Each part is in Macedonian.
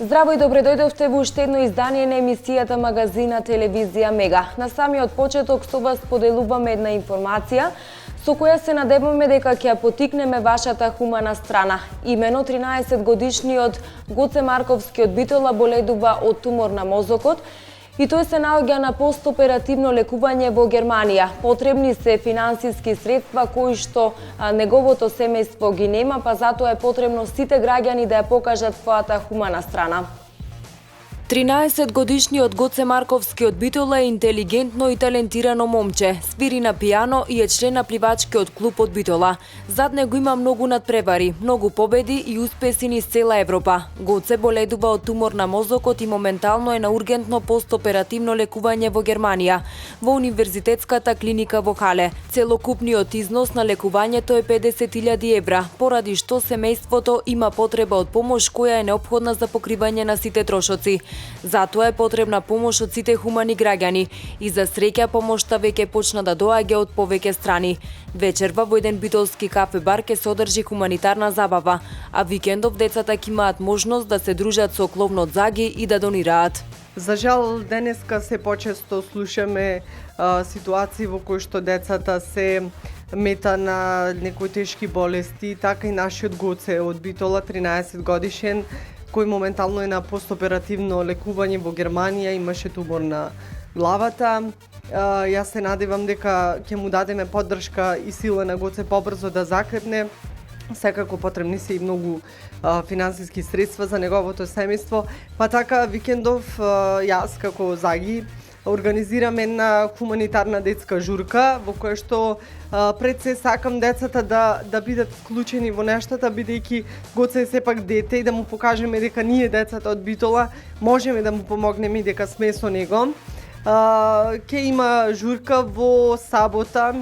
Здраво и добре дојдовте во уште едно издание на емисијата Магазина Телевизија Мега. На самиот почеток со вас поделуваме една информација со која се надеваме дека ќе ја потикнеме вашата хумана страна. Имено 13-годишниот Гоце Марковски од Битола боледува од тумор на мозокот и тој се наоѓа на постоперативно лекување во Германија. Потребни се финансиски средства кои што неговото семејство ги нема, па затоа е потребно сите граѓани да ја покажат својата хумана страна. 13-годишниот Гоце Марковски од Битола е интелигентно и талентирано момче. Свири на пијано и е член на пливачкиот клуб од Битола. Зад него има многу надпревари, многу победи и успеси низ цела Европа. Гоце боледува од тумор на мозокот и моментално е на ургентно постоперативно лекување во Германија, во Универзитетската клиника во Хале. Целокупниот износ на лекувањето е 50.000 евра, поради што семејството има потреба од помош која е неопходна за покривање на сите трошоци. Затоа е потребна помош од сите хумани граѓани и за среќа помошта веќе почна да доаѓа од повеќе страни. Вечерва во еден битолски кафе-бар ќе се одржи хуманитарна забава, а викендов децата ќе имаат можност да се дружат со кловнот заги и да донираат. За жал, денеска се почесто слушаме ситуации во кои што децата се мета на некои тешки болести, така и нашиот Гоце од Битола, 13 годишен, кој моментално е на постоперативно лекување во Германија, имаше тумор на главата. Јас се надевам дека ќе му дадеме поддршка и сила на Гоце побрзо да закрепне. Секако потребни се и многу финансиски средства за неговото семејство. Па така, викендов јас како Заги организираме една хуманитарна детска журка во која што пред се сакам децата да бидат вклучени во нештата, бидејќи Гоце е сепак дете и да му покажеме дека ние децата од Битола можеме да му помогнеме и дека сме со него. Ке има журка во сабота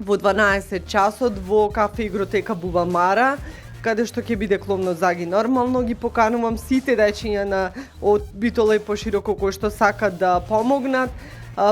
во 12 часот во кафе игротека Бубамара, каде што ќе биде кловнот Заги. Нормално ги поканувам сите дечиња од Битола и пошироко кои што сакат да помогнат.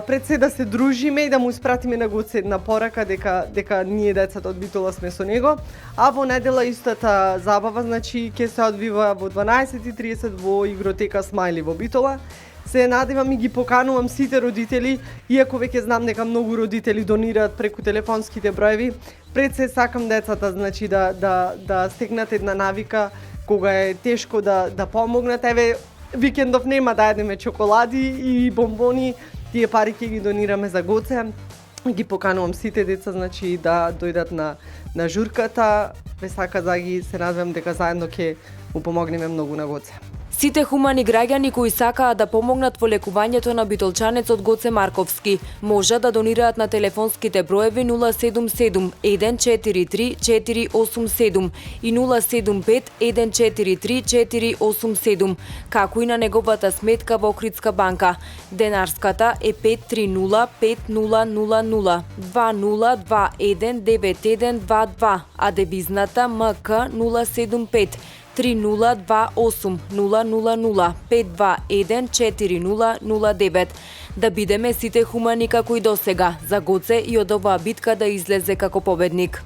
Пред се да се дружиме и да му испратиме на Гоце една порака дека ние децата од Битола сме со него. А во недела истата забава, значи ќе се одвива во 12:30 во игротека Смајли во Битола. Се надевам и ги поканувам сите родители, иако веќе знам дека многу родители донираат преку телефонските броеви. Пред се сакам децата, значи да стекнат една навика кога е тешко да помогнат. Еве, викендов нема да јадеме чоколади и бомбони, тие пари ќе ги донираме за Гоце. Ги поканувам сите деца, значи да дојдат на журката. Ве сака Заги, се надевам дека заедно ќе му помогнеме многу на Гоце. Сите хумани граѓани кои сакаат да помогнат во лекувањето на битолчанецот Гоце Марковски можат да донираат на телефонските броеви 077 143 487 и 075 143 487, како и на неговата сметка во Охридска банка. Денарската е 530 5000 20219122, а девизната МК 075 3028 000 521 4009. Да бидеме сите хумани како и досега, за Гоце и од оваа битка да излезе како победник.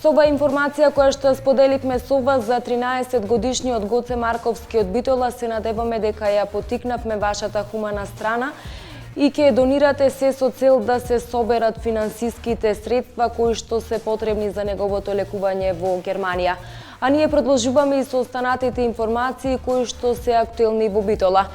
Со оваа информација која што споделивме со вас за 13-годишниот Гоце Марковски од Битола, се надеваме дека ја потикнавме вашата хумана страна и ќе донирате се со цел да се соберат финансиските средства кои што се потребни за неговото лекување во Германија. А ние продолжуваме и со останатите информации кои што се актуелни во Битола.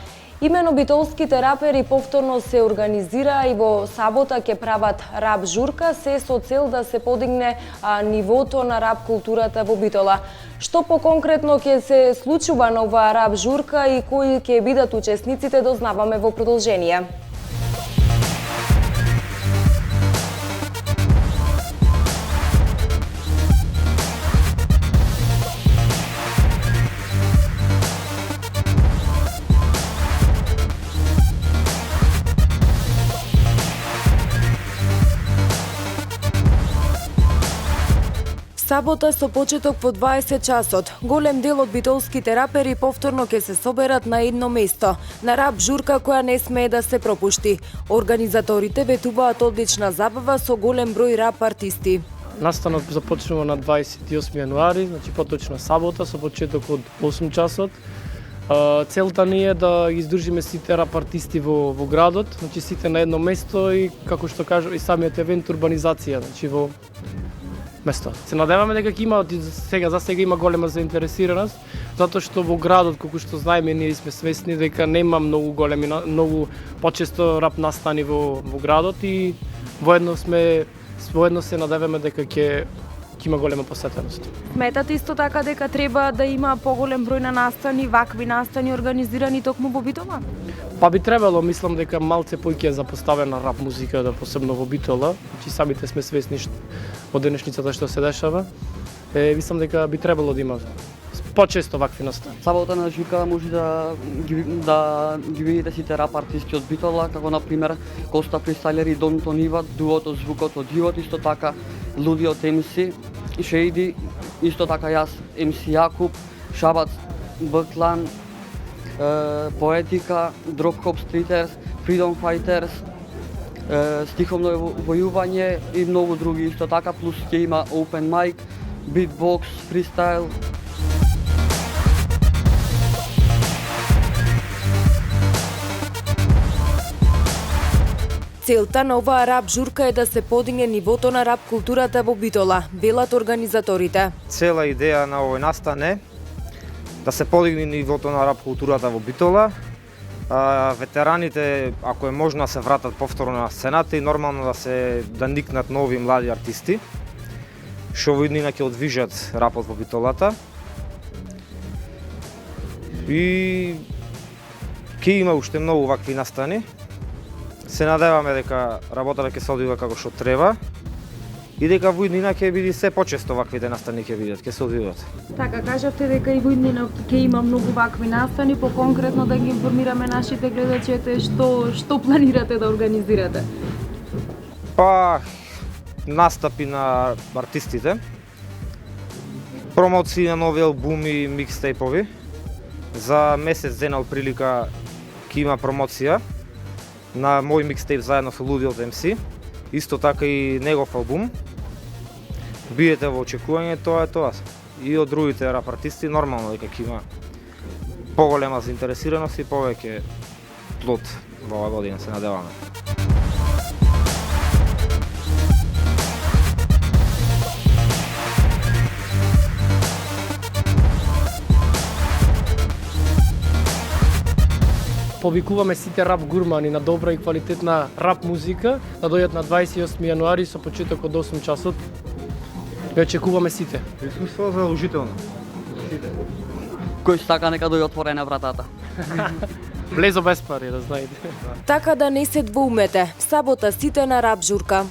Имено битолските рапери повторно се организира и во сабота ќе прават рап журка, се со цел да се подигне нивото на рап културата во Битола. Што поконкретно ќе се случува на оваа рап журка и кои ќе бидат учесниците, дознаваме во продолжение. Сабота со почеток во 20 часот, голем дел од битолските рапери повторно ќе се соберат на едно место, на рап журка која не смее да се пропушти. Организаторите ветуваат одлична забава со голем број рап артисти. Настанот започнува на 28 јануари, значи поточна сабота со почеток од 8 часот. Целта ни е да ги издржиме сите рап артисти во градот, значи сите на едно место и како што кажа и самиот евент урбанизација, значи во место. Се надеваме дека ќе има за сега има голема заинтересираност, затоа што во градот, колку што знаеме, ние сме свесни дека нема многу почесто рап настани во градот и воедно се надеваме дека ќе има голема посетеност. Сметате исто така дека треба да има поголем број на настани, вакви настани организирани токму во Битола? Па би требало, мислам дека малце поиќе е запоставена рап музика, да посебно во Битола, значи самите сме свесни од денешницата што се дешава. Мислам дека би требало да има почесто вакви настани. Сабота на журка може да ги видите сите рап артисти од Битола, како на пример Коста Фристайлери, Дон Тонива, дуото Звукот од Дивот, исто така луди од MC, Шейди, исто така јас, MC Јакуб, Шабат Бклан, Поетика, Drop Hop Streeters, Freedom Fighters, Стиховно војување и многу други исто така, плюс ќе има Open Mic, Beatbox, Freestyle. Целта на оваа рап журка е да се подигне нивото на рап културата во Битола, велат организаторите. Цела идеја на овој настан е да се подигне нивото на рап културата во Битола. Ветераните, ако е можно, се вратат повторно на сцената и нормално да никнат нови млади артисти, што во иднина ќе одвижат рапот во Битолата. И ќе има уште многу вакви настани. Се надеваме дека работата ќе се одвива како што треба и дека во иднина ќе биде се почесто ваквите настани ќе бидат, ќе се одвиваат. Така, кажавте дека и во иднина ќе има многу вакви настани, поконкретно да ги информираме нашите гледачи што планирате да организирате? Па, настапи на артистите, промоции на нови албуми и микстейпови. За месец дена од прилика ќе има промоција на мој микстейп заедно со Луди од MC, исто така и негов албум. Биете во очекување, тоа е тоа. И од другите рап артисти нормално дека ќе има поголема заинтересираност и повеќе плод во оваа година, се надеваме. Повикуваме сите рап гурмани на добра и квалитетна рап музика да дојдат на 28 јануари со почеток од 8 часот. Ја очекуваме сите. Присуство задолжително. Кој сака нека дојде отворена вратата. Влезо без пари, да знаете. Така да не се двоумете, сабота сите на рап журка.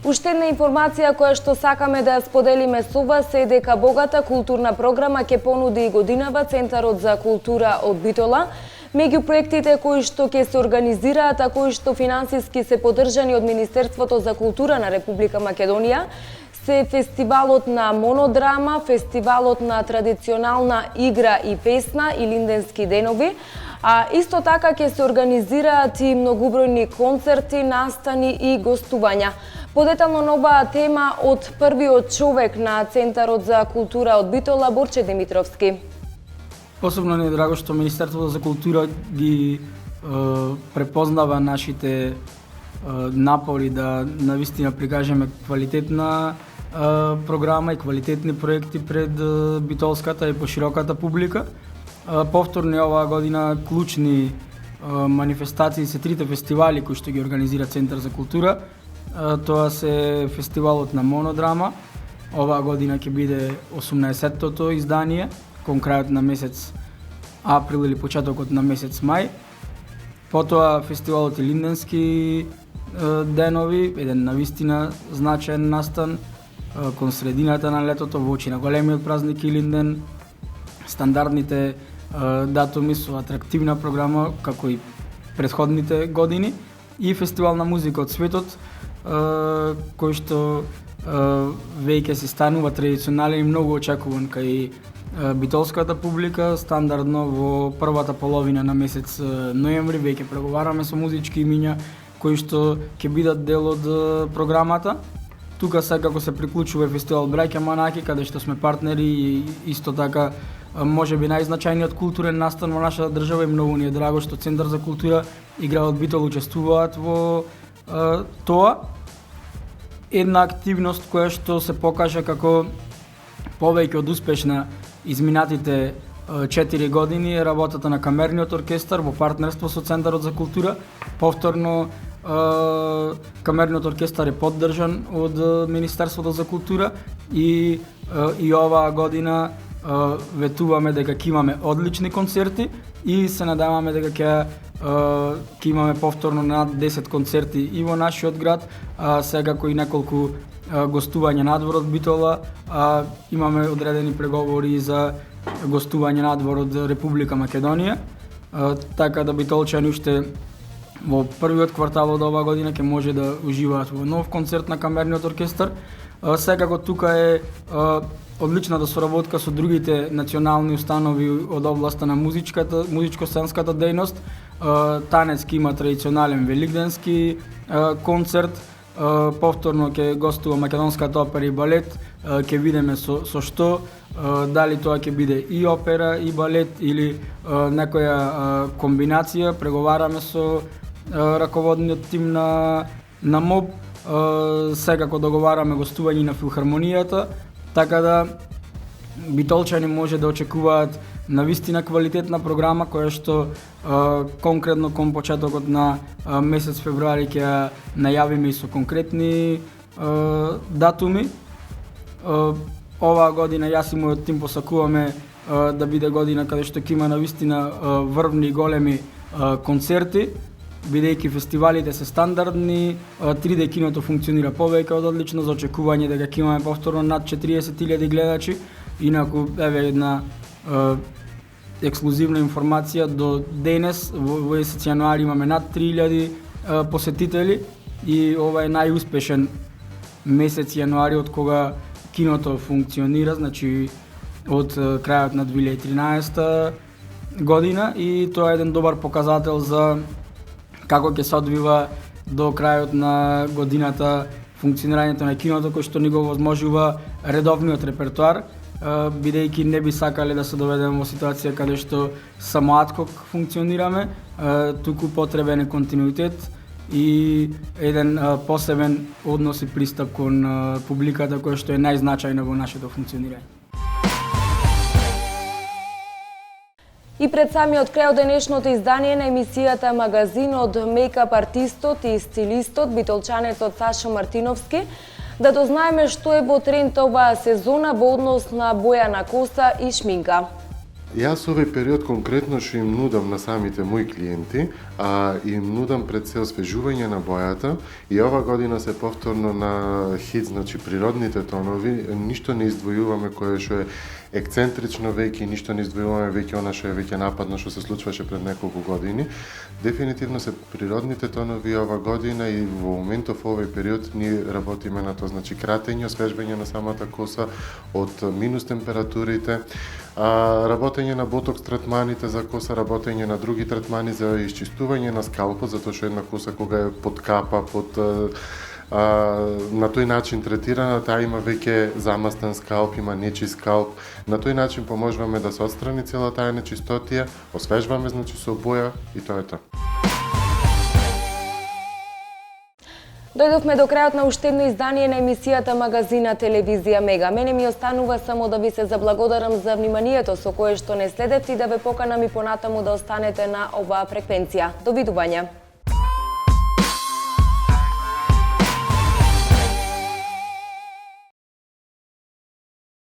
Уште една информација која што сакаме да ја споделиме со вас е дека богата културна програма ќе понуди и годинава Центарот за култура од Битола. Меѓу проектите кои што ќе се организираат, а кои што финансиски се поддржани од Министерството за култура на Република Македонија, се фестивалот на монодрама, фестивалот на традиционална игра и песна и линденски денови, а исто така ќе се организираат и многубројни концерти, настани и гостувања. Подетално на оваа тема од првиот човек на Центарот за култура од Битола, Борче Димитровски. Посебно ни е драго што Министерството за култура ги препознава нашите напори да навистина прикажеме квалитетна програма и квалитетни проекти пред битолската и пошироката публика. Повторно оваа година клучни манифестации се трите фестивали кои што ги организира Центар за култура. Тоа се фестивалот на монодрама. Оваа година ќе биде 18-тото издание, кон крајот на месец април или почетокот на месец мај. Потоа фестивалот и линденски денови, еден навистина значаен настан кон средината на летото во очи на големиот празник Илинден. Стандардните датуми со атрактивна програма како и претходните години и фестивал на музика од светот кој што веќе се станува традиционален и многу очекуван кај битолската публика. Стандардно во првата половина на месец ноември веќе преговараме со музички имиња кои што ќе бидат дел од програмата. Тука секако се приклучува фестивал Браќа Манаки, каде што сме партнери и исто така може би најзначајниот културен настан во нашата држава и многу ни е драго што Центар за култура и градот Битол учествуваат во тоа. Една активност која што се покажа како повеќе од успешна изминатите 4 години е работата на Камерниот оркестар во партнерство со Центарот за култура. Повторно Камерниот оркестар е поддржан од Министерството за култура и оваа година ветуваме дека ќе имаме одлични концерти и се надеваме дека ќе имаме повторно над 10 концерти и во нашиот град, секако и неколку гостување надвор од Битола, имаме одредени преговори за гостување надвор од Република Македонија, така да битолчани уште во првиот квартал од оваа година ќе може да уживаат во нов концерт на Камерниот оркестар. Секако тука е одличната соработка со другите национални установи од областа на музичко-сценската дејност. Танец ќе има традиционален великденски концерт, повторно ќе гостува Македонската опера и балет, ќе видиме со што, дали тоа ќе биде и опера и балет или некоја комбинација. Преговараме со раководниот тим на МОБ, секако договараме гостување на филхармонијата, така да битолчани може да очекуваат навистина квалитетна програма која што конкретно кон почетокот на месец февруари ќе најавиме и со конкретни датуми. Оваа година јас и мојот тим посакуваме да биде година каде што ќе има навистина врвни големи концерти, бидејќи фестивалите се стандардни, 3D киното функционира повеќе од одлично, за очекување дека ќе имаме повторно над 40.000 гледачи. Инаку, еве една ексклузивна информација, до денес во месец јануари имаме над 3.000 посетители и ова е најуспешен месец јануари од кога киното функционира, значи од крајот на 2013 година, и тоа е еден добар показател за како ќе се одвива до крајот на годината функционирањето на киното, кој што ни го возможува редовниот репертоар, бидејќи не би сакале да се доведеме во ситуација каде што само адхок функционираме, туку потребен е континуитет и еден посебен однос и пристап кон публиката која што е најзначајна во нашето функционирање. И пред самиот крај од денешното издание на емисијата Магазин од мејкап артистот и стилистот, битолчанецот Сашо Мартиновски, да дознаеме што е во тренд оваа сезона во однос на боја на коса и шминка. Јас овој период конкретно што им нудам на самите мои клиенти, им нудам пред се освежување на бојата, и ова година се повторно на хит, значи природните тонови, ништо не издвојуваме кое што е ексцентрично веќе, ништо не издвојуваме веќе она што е веќе нападно што се случваше пред неколку години. Дефинитивно се природните тонови ова година и во моментов овој период ние работиме на тоа, значи кратење, освежбање на самата коса од минус температурите, работење на ботокс третманите за коса, работење на други третмани за исчистување на скалпот, затоа што една коса кога е под капа, на тој начин третирана, таа има веќе замастен скалп, има нечист скалп. На тој начин поможуваме да се отстрани цела таа нечистотија, освежваме значи со боја и тоа е тоа. Дојдовме до крајот на уште едно издание на емисијата Магазина телевизија Мега. Мене ми останува само да ви се заблагодарам за вниманието со кое што не следевте и да ве поканам и понатаму да останете на оваа фреквенција. Довидување.